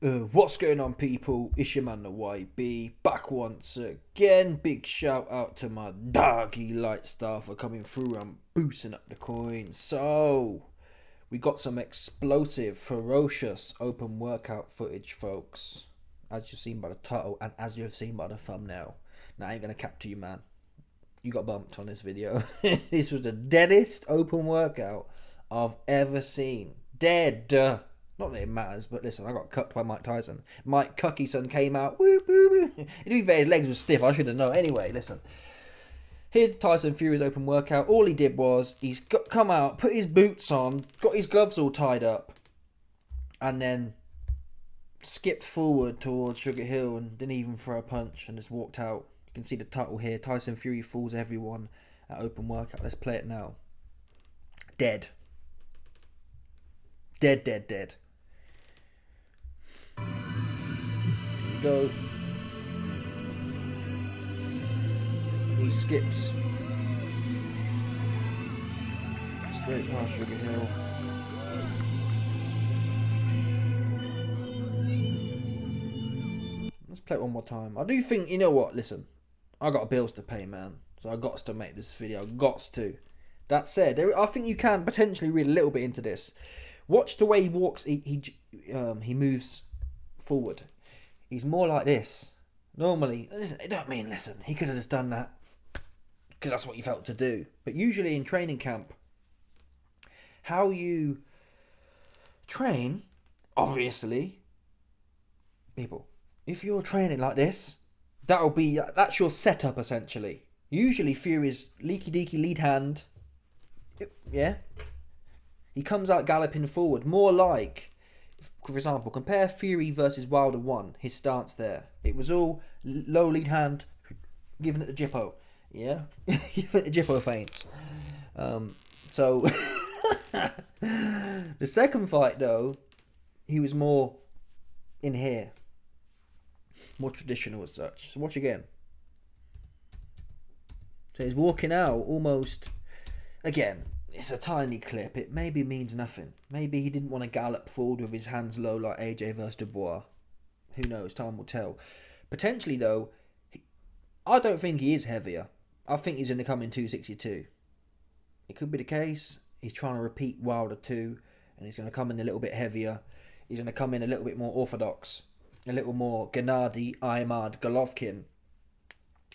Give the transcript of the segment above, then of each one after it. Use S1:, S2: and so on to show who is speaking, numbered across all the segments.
S1: What's going on, people? It's your man the YB back once again. Big shout out to my doggy light star for coming through and boosting up the coins. So we got some explosive, ferocious open workout footage, folks. As you've seen by the title and as you've seen by the thumbnail. Now I ain't gonna cap to you, man. You got bumped on this video. This was the deadest open workout I've ever seen. Dead. Not that it matters, but listen, I got cucked by Mike Tyson. Mike Cuckeyson came out. Woo, woo, woo. To be fair, his legs were stiff. I should have known. Anyway, listen. Here's Tyson Fury's open workout. All he did was come out, put his boots on, got his gloves all tied up, and then skipped forward towards Sugar Hill and didn't even throw a punch and just walked out. You can see the title here. Tyson Fury fools everyone at open workout. Let's play it now. Dead. Dead, dead, dead. Here we go. He skips straight past Sugar Hill. Let's play it one more time. I do think, you know what, listen, I got bills to pay, man, so I got to make this video. Gots to. That said, I think you can potentially read a little bit into this. Watch the way he walks. He moves forward. He's more like this. Normally, listen, it don't mean, listen, he could have just done that because that's what he felt to do. But usually in training camp, how you train, obviously, people, if you're training like this, that's your setup essentially. Usually Fury's leaky deaky lead hand, yeah, he comes out galloping forward, more like, for example, compare Fury versus Wilder 1, his stance there. It was all low lead hand, giving it the Jippo. Yeah? Giving it the Jippo feints. So, the second fight, though, he was more in here. More traditional as such. So watch again. So he's walking out almost, again, it's a tiny clip. It maybe means nothing. Maybe he didn't want to gallop forward with his hands low like AJ versus Dubois. Who knows? Time will tell. Potentially, though, I don't think he is heavier. I think he's going to come in 262. It could be the case. He's trying to repeat Wilder 2, and he's going to come in a little bit heavier. He's going to come in a little bit more orthodox. A little more Gennady, Imad, Golovkin.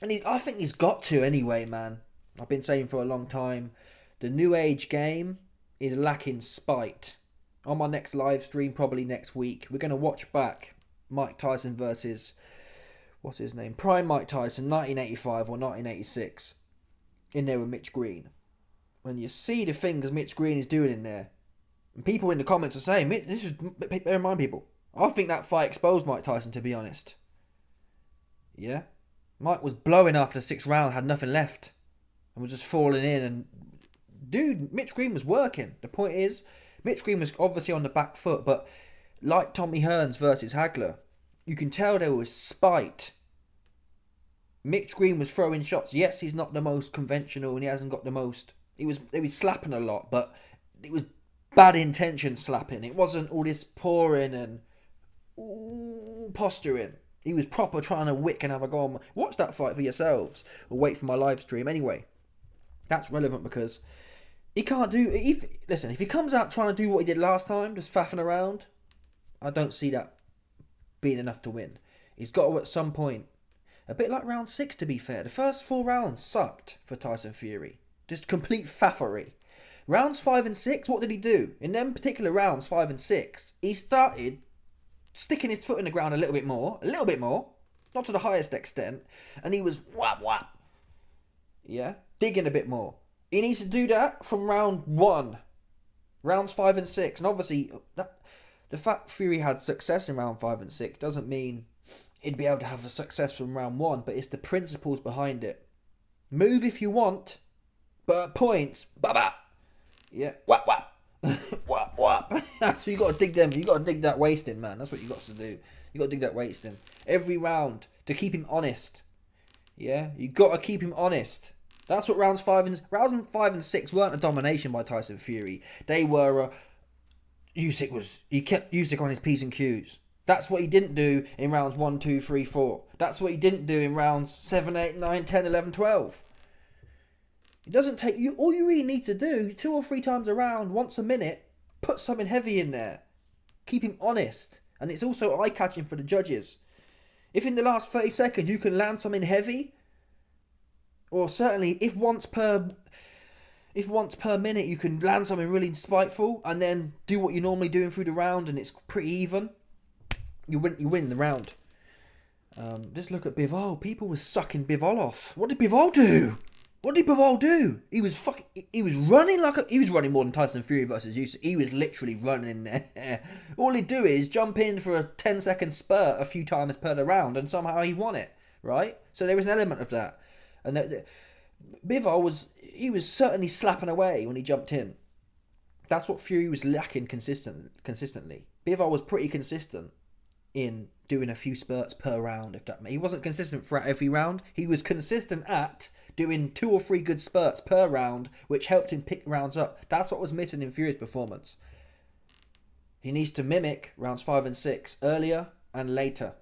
S1: And I think he's got to anyway, man. I've been saying for a long time, the new age game is lacking spite. On my next live stream, probably next week, we're going to watch back Mike Tyson versus, what's his name? Prime Mike Tyson, 1985 or 1986. In there with Mitch Green. When you see the things Mitch Green is doing in there, and people in the comments are saying, bear in mind, people, I think that fight exposed Mike Tyson, to be honest. Yeah? Mike was blowing after the 6th round, had nothing left, and was just falling in, and dude, Mitch Green was working. The point is, Mitch Green was obviously on the back foot, but like Tommy Hearns versus Hagler, you can tell there was spite. Mitch Green was throwing shots. Yes, he's not the most conventional and he hasn't got the most. He was slapping a lot, but it was bad intention slapping. It wasn't all this pouring and posturing. He was proper trying to wick and have a go on. Watch that fight for yourselves or wait for my live stream. Anyway, that's relevant because he can't do... Listen, if he comes out trying to do what he did last time, just faffing around, I don't see that being enough to win. He's got to, at some point, a bit like round 6, to be fair. The first 4 rounds sucked for Tyson Fury. Just complete faffery. Rounds 5 and 6, what did he do? In them particular rounds, 5 and 6, he started sticking his foot in the ground a little bit more, not to the highest extent, and he was whap whap. Yeah, digging a bit more. He needs to do that from round 1, rounds 5 and 6, and obviously the fact Fury had success in round 5 and 6 doesn't mean he'd be able to have a success from round 1, but it's the principles behind it. Move if you want, but at points, ba-ba. Yeah, whap whap. Whap whap. So you got to dig them. You got to dig that waist in, man. That's what you got to do. You got to dig that waist in every round to keep him honest. Yeah, you got to keep him honest. That's what rounds 5 and 6 weren't a domination by Tyson Fury. They were. Usyk kept Usyk on his P's and Q's. That's what he didn't do in rounds 1, 2, 3, 4. That's what he didn't do in rounds 7, 8, 9, 10, 11, 12. It doesn't take you. All you really need to do, 2 or 3 times a round, once a minute, put something heavy in there. Keep him honest. And it's also eye-catching for the judges. If in the last 30 seconds you can land something heavy, or certainly if once per minute you can land something really spiteful and then do what you're normally doing through the round and it's pretty even, you win the round. Just look at Bivol. People were sucking Bivol off. What did Bivol do? He was running more than Tyson Fury versus Usyk. He was literally running there. All he'd do is jump in for a 10-second spurt a few times per round, and somehow he won it, right? So there was an element of that. And Bivol was certainly slapping away when he jumped in. That's what Fury was lacking consistently. Bivol was pretty consistent in doing a few spurts per round, if that. He wasn't consistent throughout every round. He was consistent at doing 2 or 3 good spurts per round, which helped him pick rounds up. That's what was missing in Fury's performance. He needs to mimic rounds 5 and 6 earlier and later,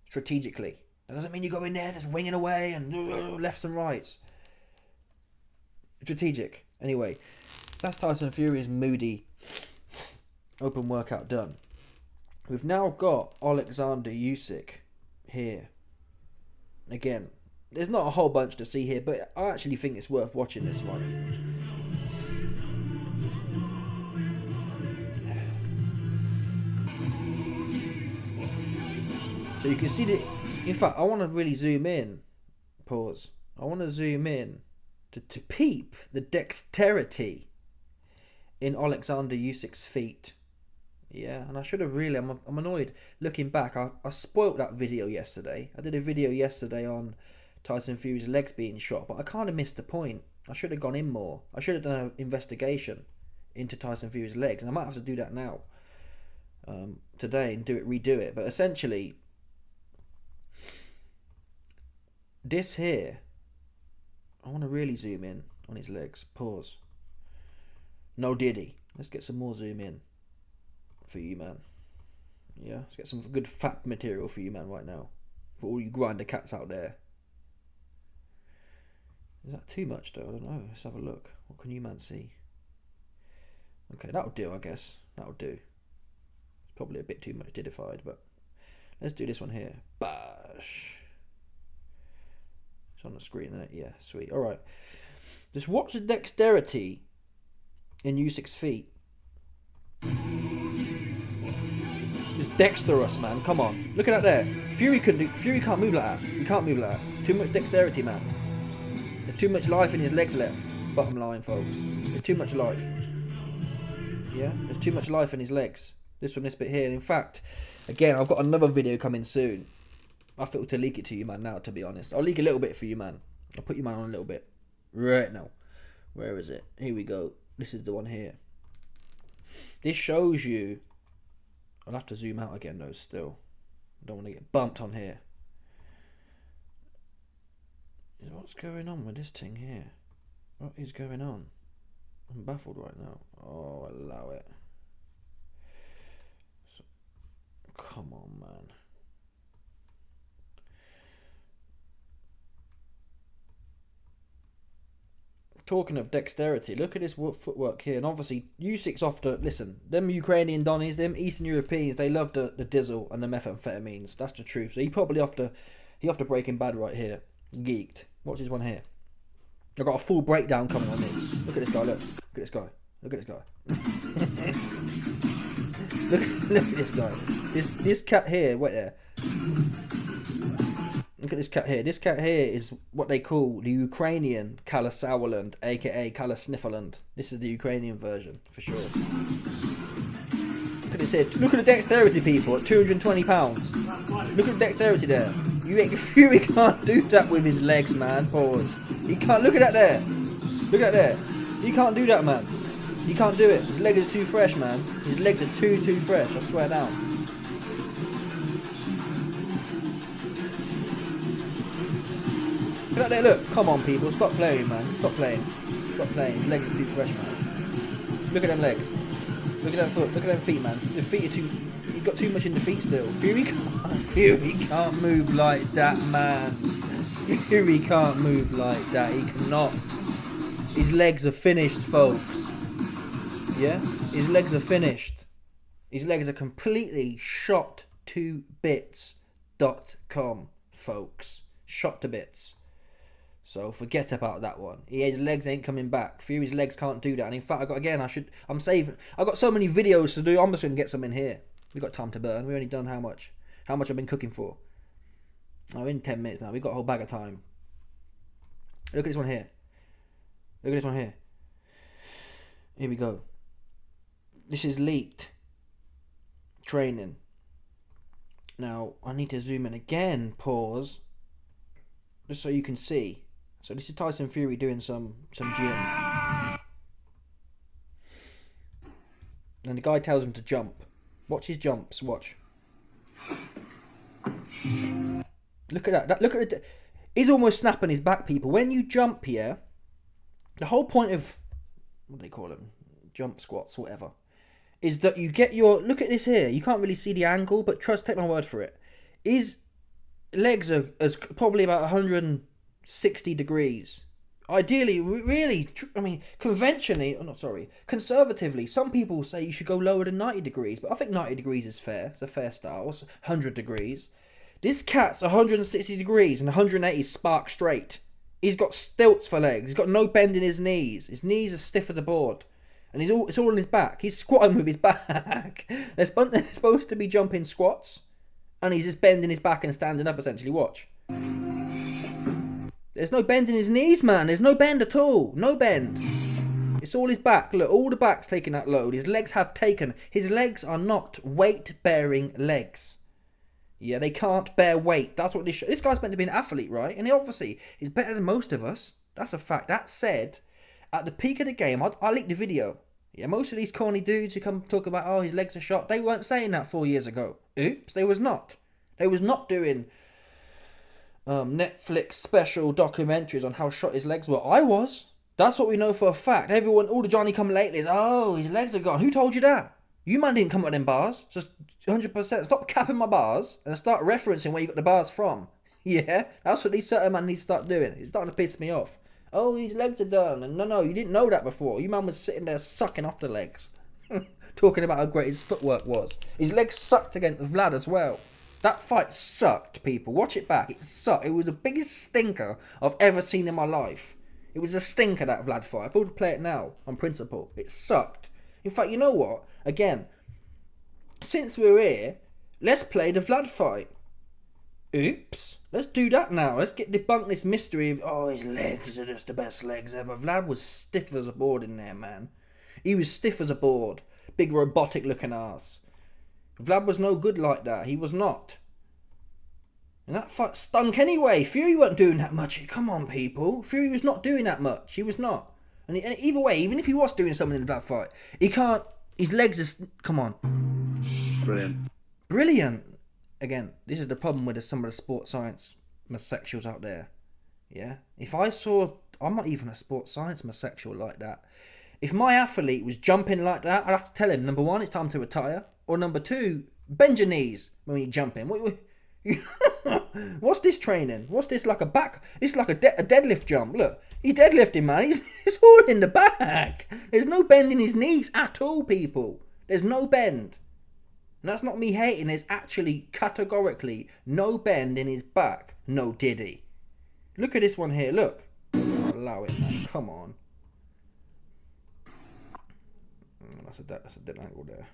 S1: strategically. That doesn't mean you go in there just winging away and left and rights. Strategic. Anyway, that's Tyson Fury's moody open workout done. We've now got Oleksandr Usyk here. Again, there's not a whole bunch to see here, but I actually think it's worth watching this one. So you can see that. In fact, I want to really zoom in. Pause. I want to zoom in to peep the dexterity in Oleksandr Usyk's feet. Yeah, and I should have really. I'm annoyed looking back. I spoilt that video yesterday. I did a video yesterday on Tyson Fury's legs being shot, but I kind of missed the point. I should have gone in more. I should have done an investigation into Tyson Fury's legs, and I might have to do that now, today, and redo it. But essentially, this here, I want to really zoom in on his legs. Pause. No diddy. Let's get some more zoom in for you, man. Yeah, let's get some good fat material for you, man, right now. For all you grinder cats out there. Is that too much, though? I don't know. Let's have a look. What can you, man, see? Okay, that'll do, I guess. That'll do. It's probably a bit too much didified, but let's do this one here. Bash. It's on the screen, isn't it? Yeah, sweet. All right. Just watch the dexterity in Usyk's feet. It's dexterous, man. Come on. Look at that there. Fury can't move like that. He can't move like that. Too much dexterity, man. There's too much life in his legs left. Bottom line, folks. There's too much life. Yeah? There's too much life in his legs. This from this bit here. In fact, again, I've got another video coming soon. I feel to leak it to you, man, now, to be honest. I'll leak a little bit for you, man. I'll put you, man, on a little bit. Right now. Where is it? Here we go. This is the one here. This shows you. I'll have to zoom out again, though, still. I don't want to get bumped on here. What's going on with this thing here? What is going on? I'm baffled right now. Oh, allow it. So, come on, man. Talking of dexterity, look at this footwork here. And obviously, Usyk's off to, listen, them Ukrainian Donnies, them Eastern Europeans, they love the diesel and the methamphetamines. That's the truth. So he probably off to Breaking Bad right here. Geeked. Watch this one here. I've got a full breakdown coming on this. Look at this guy, look. Look at this guy. Look at this guy. look at this guy. This cat here, wait there. Look at this cat here. This cat here is what they call the Ukrainian Kalle Sauerland, aka Kalle Snifferland. This is the Ukrainian version, for sure. Look at this here. Look at the dexterity, people, at 220 pounds. Look at the dexterity there. Fury can't do that with his legs, man. Pause. He can't. Look at that there. Look at that there. He can't do that, man. He can't do it. His legs are too fresh, man. His legs are too fresh. I swear down. Look at that there. Look. Come on, people. Stop playing, man. Stop playing. Stop playing. His legs are too fresh, man. Look at them legs. Look at that foot. Look at them feet, man. The feet are too. got too much in defeat still. Fury can't move like that, man. Fury can't move like that. He cannot. His legs are finished, folks. Yeah? His legs are finished. His legs are completely shot to bits.com, folks. Shot to bits. So forget about that one. His legs ain't coming back. Fury's legs can't do that. And in fact, I'm saving. I got so many videos to do. I'm just gonna get some in here. We got time to burn. We only done how much? How much I've been cooking for? Oh, in 10 minutes now. We got a whole bag of time. Look at this one here. Look at this one here. Here we go. This is leaked training. Now I need to zoom in again. Pause. Just so you can see. So this is Tyson Fury doing some gym. And the guy tells him to jump. Watch his jumps. Watch. Look at that. Look at it. He's almost snapping his back, people. When you jump here, the whole point of, what do they call them? Jump squats, whatever, is that you get your, look at this here. You can't really see the angle, but take my word for it. His legs are probably about 160 degrees. Ideally, really, I mean, conservatively, some people say you should go lower than 90 degrees, but I think 90 degrees is fair. It's a fair start. What's 100 degrees? This cat's 160 degrees and 180 spark straight. He's got stilts for legs. He's got no bend in his knees. His knees are stiff as a board. And it's all on his back. He's squatting with his back. They're supposed to be jumping squats. And he's just bending his back and standing up, essentially. Watch. There's no bend in his knees, man. There's no bend at all. No bend. It's all his back. Look, all the back's taking that load. His legs have taken. His legs are not weight-bearing legs. Yeah, they can't bear weight. That's what this guy's meant to be an athlete, right? And he obviously is better than most of us. That's a fact. That said, at the peak of the game, I leaked the video. Yeah, most of these corny dudes who come talk about, oh, his legs are shot, they weren't saying that 4 years ago. Oops, they was not. They was not doing Netflix special documentaries on how shot his legs were. I was. That's what we know for a fact. Everyone, all the Johnny come lately is, oh, his legs are gone. Who told you that? You man didn't come up with them bars. Just 100%. Stop capping my bars and start referencing where you got the bars from. Yeah, that's what these certain man need to start doing. It's starting to piss me off. Oh, his legs are done. And no, you didn't know that before. You man was sitting there sucking off the legs. Talking about how great his footwork was. His legs sucked against Vlad as well. That fight sucked, people. Watch it back. It sucked. It was the biggest stinker I've ever seen in my life. It was a stinker, that Vlad fight. I thought to play it now, on principle. It sucked. In fact, you know what? Again, since we're here, let's play the Vlad fight. Oops. Let's do that now. Let's debunk this mystery of, oh, his legs are just the best legs ever. Vlad was stiff as a board in there, man. He was stiff as a board. Big robotic looking ass. Vlad was no good like that. He was not. And that fight stunk anyway. Fury wasn't doing that much. Come on, people. Fury was not doing that much. He was not. And either way, even if he was doing something in that fight, he can't. His legs are. Come on. Brilliant. Again, this is the problem with some of the sports science homosexuals out there. Yeah? If I saw. I'm not even a sports science homosexual like that. If my athlete was jumping like that, I'd have to tell him, number one, it's time to retire. Or number two, bend your knees when you're jumping. What's this training? What's this like a back? It's like a deadlift jump. Look, he's deadlifting, man. He's all in the back. There's no bend in his knees at all, people. There's no bend. And that's not me hating. There's actually categorically no bend in his back. No diddy. Look at this one here. Look. Allow it, man. Come on. That's a dead angle there.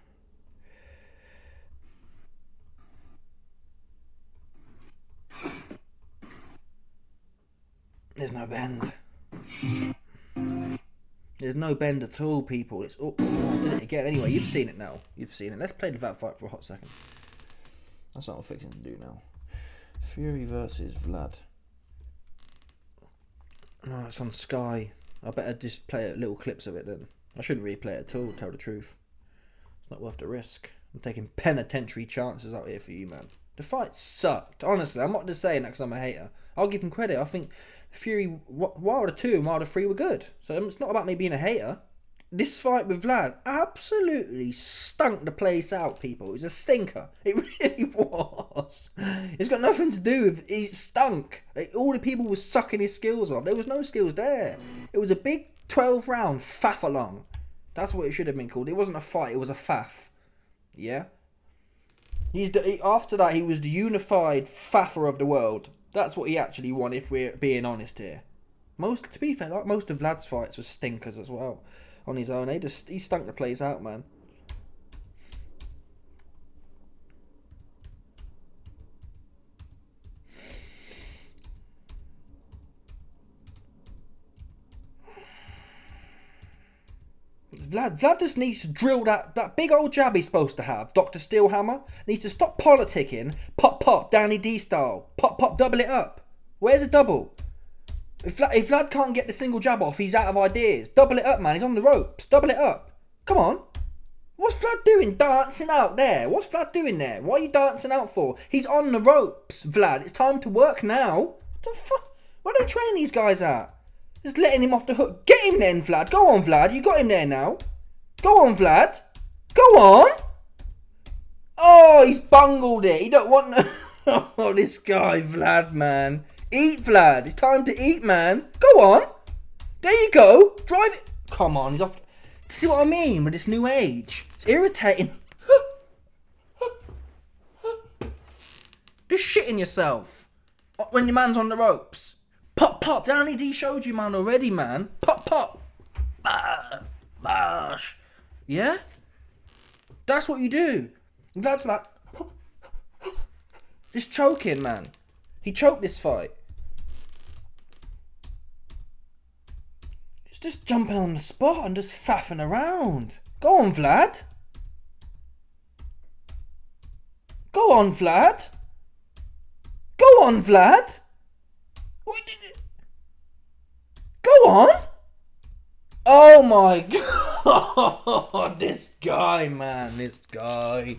S1: There's no bend. There's no bend at all, people. It's I did it again. Anyway, you've seen it now. You've seen it. Let's play the Vlad fight for a hot second. That's what I'm fixing to do now. Fury versus Vlad. No, it's on Sky. I better just play little clips of it then. I shouldn't really play it at all, to tell the truth. It's not worth the risk. I'm taking penitentiary chances out here for you, man. The fight sucked. Honestly, I'm not just saying that because I'm a hater. I'll give him credit. I think Fury, Wilder 2 and Wilder 3 were good. So it's not about me being a hater. this fight with Vlad absolutely stunk the place out, people. It was a stinker. It really was. It's got nothing to do with... It stunk. All the people were sucking his skills off. There was no skills there. It was a big 12-round faff-along. That's what it should have been called. It wasn't a fight. It was a faff. Yeah? After that, he was the unified faffer of the world. That's what he actually won, if we're being honest here. To be fair, like most of Vlad's fights were stinkers as well. On his own, he stunk the place out, man. Vlad just needs to drill that big old jab he's supposed to have. Dr. Steelhammer needs to stop politicking. Pop, pop, Danny D style. Pop, pop, double it up. Where's a double? If Vlad can't get the single jab off, he's out of ideas. Double it up, man. He's on the ropes. Double it up. Come on. What's Vlad doing dancing out there? What's Vlad doing there? What are you dancing out for? He's on the ropes, Vlad. It's time to work now. What the fuck? Why don't they train these guys out? Just letting him off the hook. Get him then, Vlad. Go on, Vlad. You got him there now. Go on, Vlad. Go on. Oh, he's bungled it. He don't want... Oh, this guy, Vlad, man. Eat, Vlad. It's time to eat, man. Go on. There you go. Drive it. Come on. He's off. See what I mean with this new age? It's irritating. Just shitting yourself when your man's on the ropes. Pop, pop. Danny D showed you, man, already, man. Pop, pop. Bash. Yeah? That's what you do. Vlad's like... Just choking, man. He choked this fight. He's just jumping on the spot and just faffing around. Go on, Vlad. Go on, Vlad. Go on, Vlad. What did it? Go on. Oh my god. This guy, man. This guy.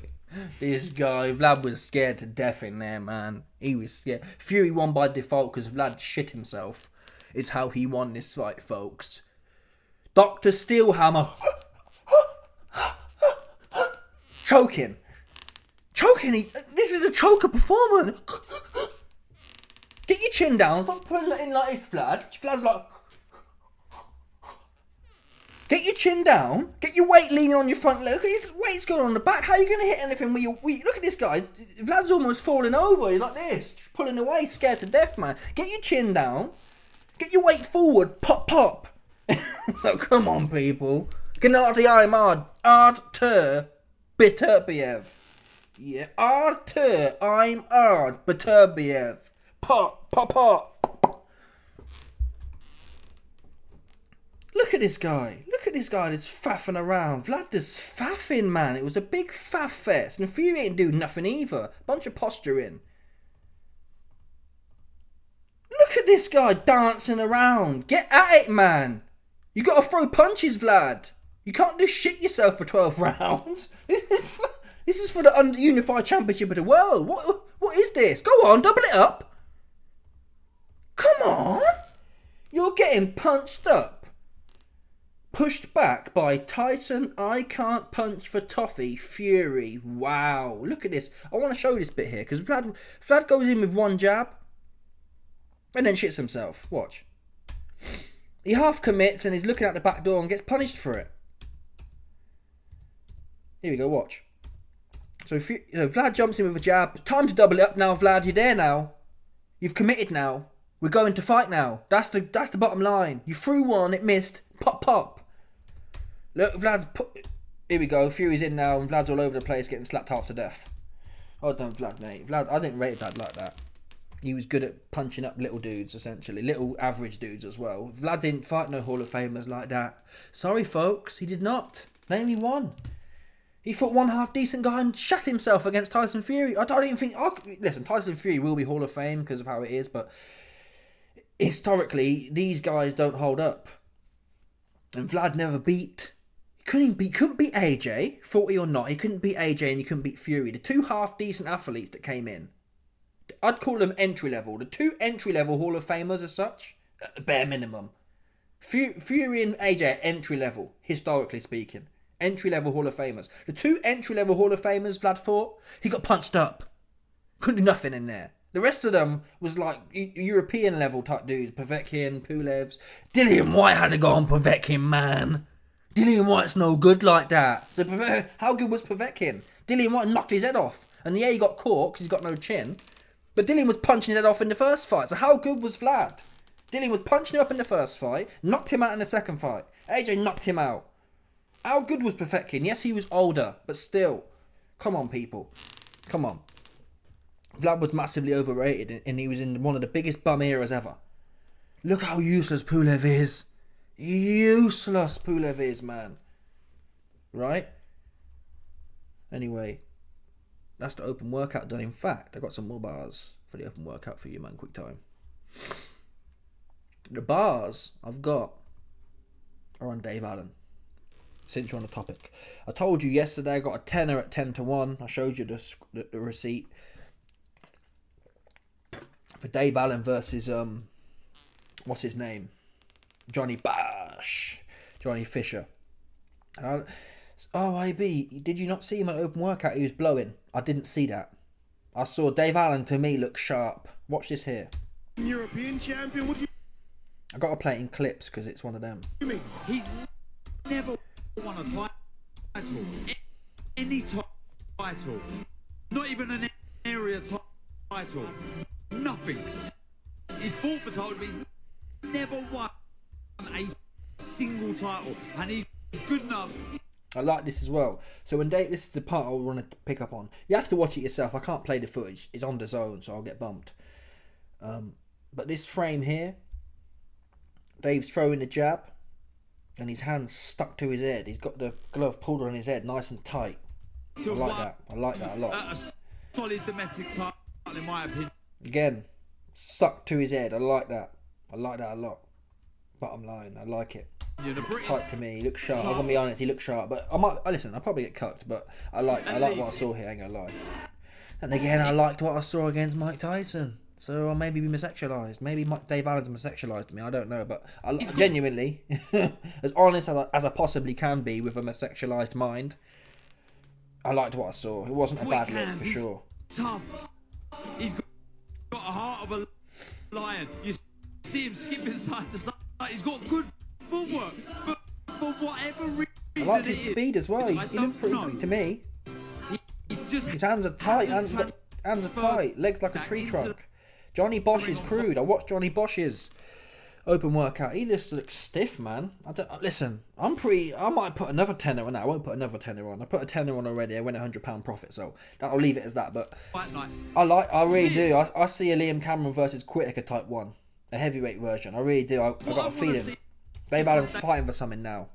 S1: Vlad was scared to death in there, man. He was scared. Fury won by default because Vlad shit himself. Is how he won this fight, folks. Dr. Steelhammer. Choking. This is a choker performance. Get your chin down. Stop putting it in like this, Vlad. Vlad's like... Get your chin down. Get your weight leaning on your front leg. Look at his weight's going on the back. How are you going to hit anything with your... Look at this guy. Vlad's almost falling over. He's like this. Pulling away. Scared to death, man. Get your chin down. Get your weight forward. Pop, pop. Oh, come on, people. Gennady Artur Beterbiev. Yeah. Artur Beterbiev. Pop, pop, pop. Look at this guy. Look at this guy just faffing around. Vlad just faffing, man. It was a big faff fest. And Fury ain't doing nothing either. Bunch of posturing. Look at this guy dancing around. Get at it, man. You got to throw punches, Vlad. You can't just shit yourself for 12 rounds. This is for the unified championship of the world. What is this? Go on, double it up. Come on. You're getting punched up. Pushed back by Tyson, I can't punch for toffee, Fury. Wow. Look at this. I want to show this bit here because Vlad goes in with one jab and then shits himself. Watch. He half commits and he's looking out the back door and gets punished for it. Here we go, watch. So Vlad jumps in with a jab. Time to double it up now, Vlad. You're there now. You've committed now. We're going to fight now. That's the bottom line. You threw one, it missed. Pop, pop. Look, here we go. Fury's in now, and Vlad's all over the place, getting slapped half to death. Oh, done, Vlad, mate. Vlad, I didn't rate Vlad like that. He was good at punching up little dudes, essentially. Little average dudes as well. Vlad didn't fight no Hall of Famers like that. Sorry, folks. He did not. Name me one. He fought one half-decent guy and shat himself against Tyson Fury. I don't even think... Listen, Tyson Fury will be Hall of Fame because of how it is, but historically, these guys don't hold up. And Vlad never beat... Couldn't beat AJ, 40 or not. He couldn't beat AJ and he couldn't beat Fury. The two half-decent athletes that came in. I'd call them entry-level. The two entry-level Hall of Famers as such, at the bare minimum. Fury and AJ entry level, historically speaking. Entry level Hall of Famers. The two entry level Hall of Famers Vlad fought, he got punched up. Couldn't do nothing in there. The rest of them was like European level type dudes. Povetkin, Pulevs. Dillian White had to go on Povetkin, man. Dillian White's no good like that. So how good was Povetkin? Dillian White knocked his head off. And yeah, he got caught because he's got no chin. But Dillian was punching his head off in the first fight. So how good was Vlad? Dillian was punching him up in the first fight, knocked him out in the second fight. AJ knocked him out. How good was Povetkin? Yes, he was older, but still. Come on, people. Come on. Vlad was massively overrated, and he was in one of the biggest bum eras ever. Look how useless Pulev is. Useless Pulev is, man. Right? Anyway, that's the open workout done. In fact, I got some more bars for the open workout for you, man. Quick time. The bars I've got are on Dave Allen. Since you're on the topic, I told you yesterday I got a tenner at 10-1. I showed you the receipt for Dave Allen versus what's his name, Johnny Fisher. IB, did you not see him at open workout? He was blowing. I didn't see that. I saw Dave Allen, to me, look sharp. Watch this here.
S2: European champion. What do you?
S1: I got to play it in clips because it's one of them.
S3: He's never won a title, any title, not even an area title, nothing. He's fought for title, but he's never won a single title, and he's good enough.
S1: I like this as well. So when Dave, this is the part I want to pick up on. You have to watch it yourself. I can't play the footage. It's on the zone, so I'll get bumped. But this frame here, Dave's throwing the jab, and his hand's stuck to his head. He's got the glove pulled on his head, nice and tight. I like that. I like that a lot.
S3: A solid domestic title, in my opinion.
S1: Again, stuck to his head. I like that. I like that a lot. Bottom line, I like it. It's tight to me. He looks sharp. I'm gonna be honest. He looks sharp, but listen. I'll probably get cucked, but I like what I saw here. I ain't gonna lie. And again, I liked what I saw against Mike Tyson. So I'll maybe be misexualised. Maybe Dave Allen's misexualised me. I don't know, but I genuinely, as honest as I possibly can be with a misexualised mind, I liked what I saw. It wasn't a bad look for sure.
S3: Tough. He's got a heart of a lion. You see him skipping side to side. He's got good footwork, but for whatever reason,
S1: I liked his speed as well. He looked pretty quick to me. His hands are tight. Hands are tight. Legs like a tree trunk. Johnny Bosch is crude. I watched Johnny Bosch's open workout. He just looks stiff, man. Listen, I might put another tenner on that. I won't put another tenner on. I put a tenner on already. I went £100 profit, so I'll leave it as that. But I really do. I see a Liam Cameron versus Whittaker type 1. A heavyweight version. I really do. I got a feeling Dave Allen's fighting for something now.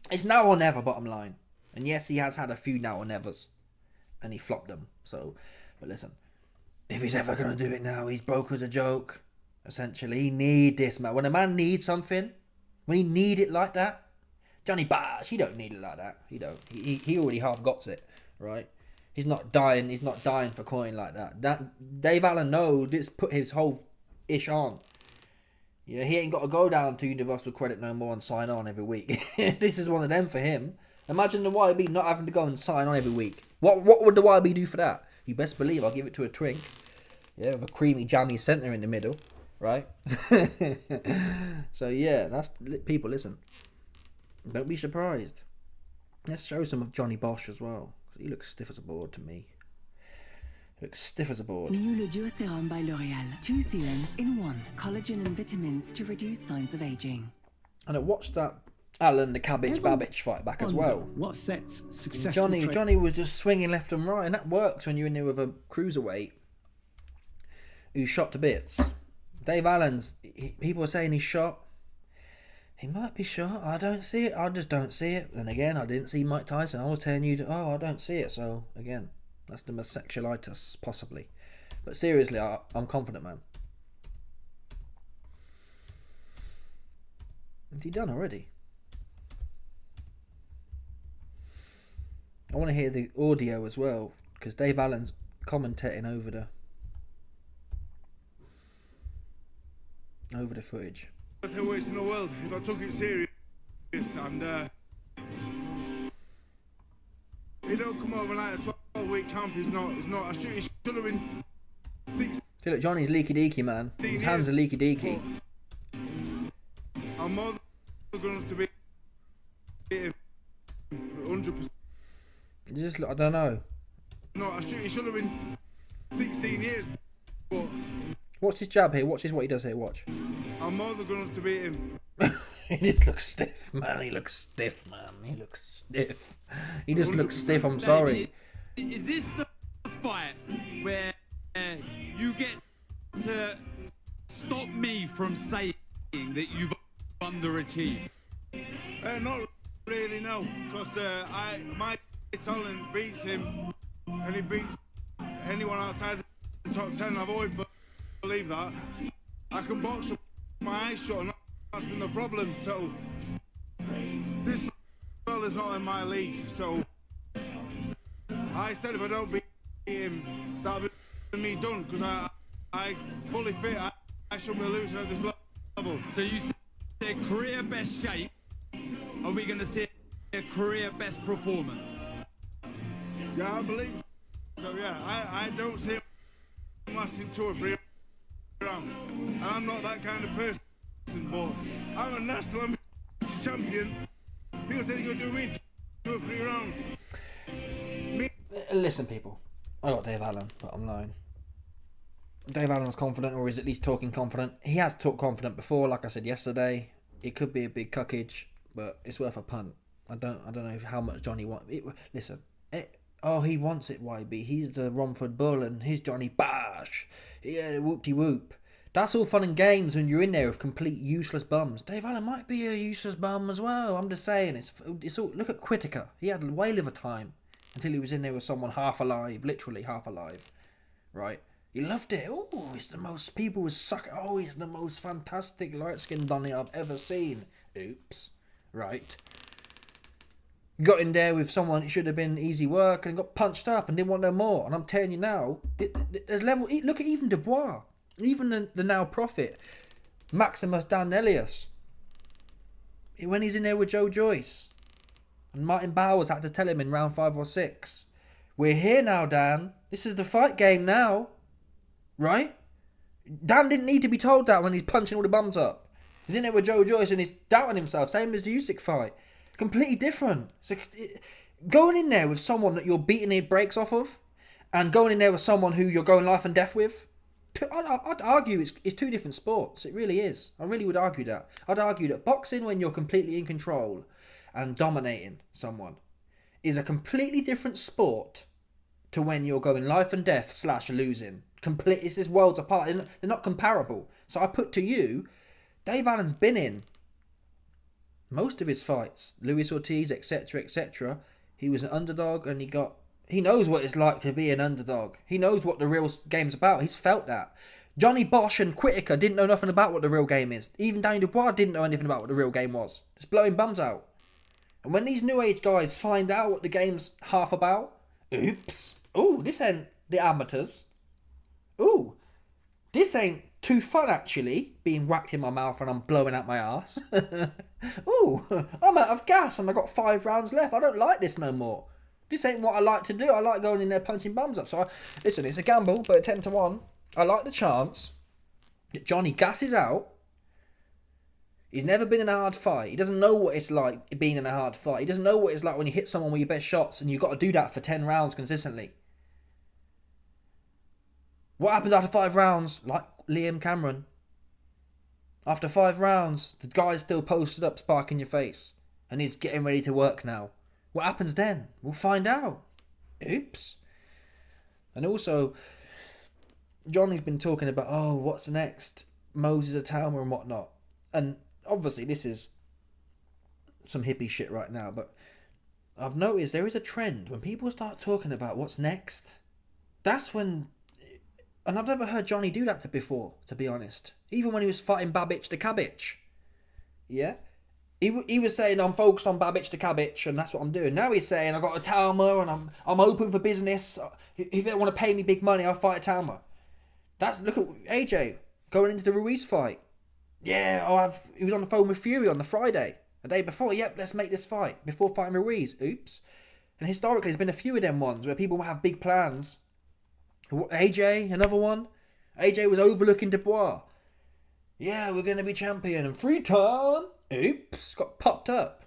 S1: It's now or never, bottom line. And yes, he has had a few now or nevers. And he flopped them. So, but listen. If he's ever going to do it now, he's broke as a joke. Essentially, he need this, man. When a man needs something, when he need it like that, Johnny Bash, he don't need it like that. He don't. He already half got it, right? He's not dying. He's not dying for coin like that. Dave Allen knows this. Put his whole ish on. Yeah, he ain't got to go down to Universal Credit no more and sign on every week. This is one of them for him. Imagine the YB not having to go and sign on every week. What would the YB do for that? You best believe I'll give it to a twink. Yeah, with a creamy, jammy centre in the middle. Right? So yeah, that's people, listen. Don't be surprised. Let's show some of Johnny Bosch as well. Because he looks stiff as a board to me. He looks stiff as a board.
S4: New Duo Serum by L'Oreal. 2 serums in 1. Collagen and vitamins to reduce signs of aging.
S1: And I watched that Alan the Cabbage Babbage fight back as well.
S2: What sets successful
S1: Johnny was just swinging left and right, and that works when you're in there with a cruiserweight who's shot to bits. Dave Allen's, people are saying he's shot. He might be shot. I don't see it. I just don't see it. And again, I didn't see Mike Tyson. I was telling you, I don't see it. So again, that's the misexualitis, possibly. But seriously, I'm confident, man. Is he done already? I want to hear the audio as well, because Dave Allen's commentating over the footage.
S2: heavyweights in the world if I took it serious. And he don't come overnight. A 12-week camp is not. I should have been 6.
S1: See, look, Johnny's leaky deaky, man. His hands are leaky deaky.
S2: I'm more than going to be 100%.
S1: Just, I don't know.
S2: No, he should have been 16 years. But
S1: Watch his jab here. Watch what he does here. Watch.
S2: I'm more than going to beat him.
S1: He just looks stiff, man. He looks stiff, man. He looks stiff. He just looks stiff. I'm sorry.
S3: Is this the fight where you get to stop me from saying that you've underachieved?
S2: Not really, no. Because my talent beats him, and he beats anyone outside the top 10. I've always believed that. I can box with my eyes shut, and that's been the problem. So this fella's not in my league. So I said if I don't beat him, that'll be me done. Because I fully fit. I should be losing at this level.
S3: So you say career best shape. Are we going to see a career best performance?
S2: Yeah, I believe so. Yeah, I don't see him lasting 2 or 3 rounds. And I'm not that kind of person. But I'm a national champion. People say you're going to do me 2 or 3 rounds.
S1: Listen, people. I got Dave Allen, but I'm lying. Dave Allen's confident, or is at least talking confident. He has talked confident before, like I said yesterday. It could be a big cuckage, but it's worth a punt. I don't know how much Johnny wants. Listen. He wants it, YB. He's the Romford Bull and he's Johnny Bash. Yeah, whoop-de-whoop. That's all fun and games when you're in there with complete useless bums. Dave Allen might be a useless bum as well. I'm just saying. It's all. Look at Whittaker. He had a whale of a time until he was in there with someone half alive, literally half alive. Right? He loved it. Oh, he's the most. People was sucking. Oh, he's the most fantastic light-skinned Donny I've ever seen. Oops. Right. Got in there with someone it should have been easy work and got punched up and didn't want no more. And I'm telling you now, there's level. Look at even Dubois, even the now prophet, Maximus Danelius. When he's in there with Joe Joyce, and Martin Bowers had to tell him in round 5 or 6, "We're here now, Dan. This is the fight game now, right?" Dan didn't need to be told that when he's punching all the bums up. He's in there with Joe Joyce and he's doubting himself, same as the Usyk fight. Completely different. So going in there with someone that you're beating the brakes off of, and going in there with someone who you're going life and death with, I'd argue it's 2 different sports. It really is. I really would argue that. I'd argue that boxing, when you're completely in control and dominating someone, is a completely different sport to when you're going life and death / losing. It's just worlds apart. They're not comparable. So I put to you, Dave Allen's been in most of his fights, Luis Ortiz, etc., etc. He was an underdog, and he knows what it's like to be an underdog. He knows what the real game's about. He's felt that. Johnny Bosch and Whittaker didn't know nothing about what the real game is. Even Danny Dubois didn't know anything about what the real game was. Just blowing bums out. And when these new age guys find out what the game's half about, oops. Ooh, this ain't the amateurs. Ooh, this ain't too fun, actually, being whacked in my mouth and I'm blowing out my arse. Ooh, I'm out of gas and I've got 5 rounds left. I don't like this no more. This ain't what I like to do. I like going in there punching bums up. So, listen, it's a gamble, but at 10 to 1, I like the chance that Johnny gasses out. He's never been in a hard fight. He doesn't know what it's like being in a hard fight. He doesn't know what it's like when you hit someone with your best shots and you've got to do that for 10 rounds consistently. What happens after 5 rounds? Like Liam Cameron. After 5 rounds, the guy's still posted up, sparking your face. And he's getting ready to work now. What happens then? We'll find out. Oops. And also, Johnny's been talking about, what's next? Moses Atama and whatnot. And obviously this is some hippie shit right now, but I've noticed there is a trend. When people start talking about what's next, that's when... And I've never heard Johnny do that before, to be honest. Even when he was fighting Babic the Cabbage. Yeah? He was saying, I'm focused on Babic the Cabbage, and that's what I'm doing. Now he's saying, I've got a Talma, and I'm open for business. If they want to pay me big money, I'll fight a Talma. Look at AJ, going into the Ruiz fight. Yeah, he was on the phone with Fury on the Friday, the day before. Yep, let's make this fight before fighting Ruiz. Oops. And historically, there's been a few of them ones where people have big plans. AJ, another one. AJ was overlooking Dubois. Yeah, we're going to be champion. And free time. Oops, got popped up.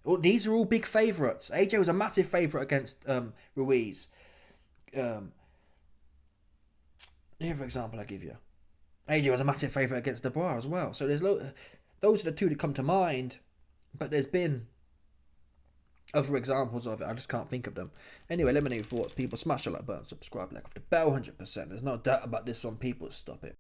S1: Well, these are all big favourites. AJ was a massive favourite against Ruiz. Here, for example, I give you. AJ was a massive favourite against Dubois as well. So those are the two that come to mind. But there's been other examples of it. I just can't think of them. Anyway, let me know your thoughts. People, smash the like button, subscribe, like off the bell, 100%. There's no doubt about this one. People, stop it.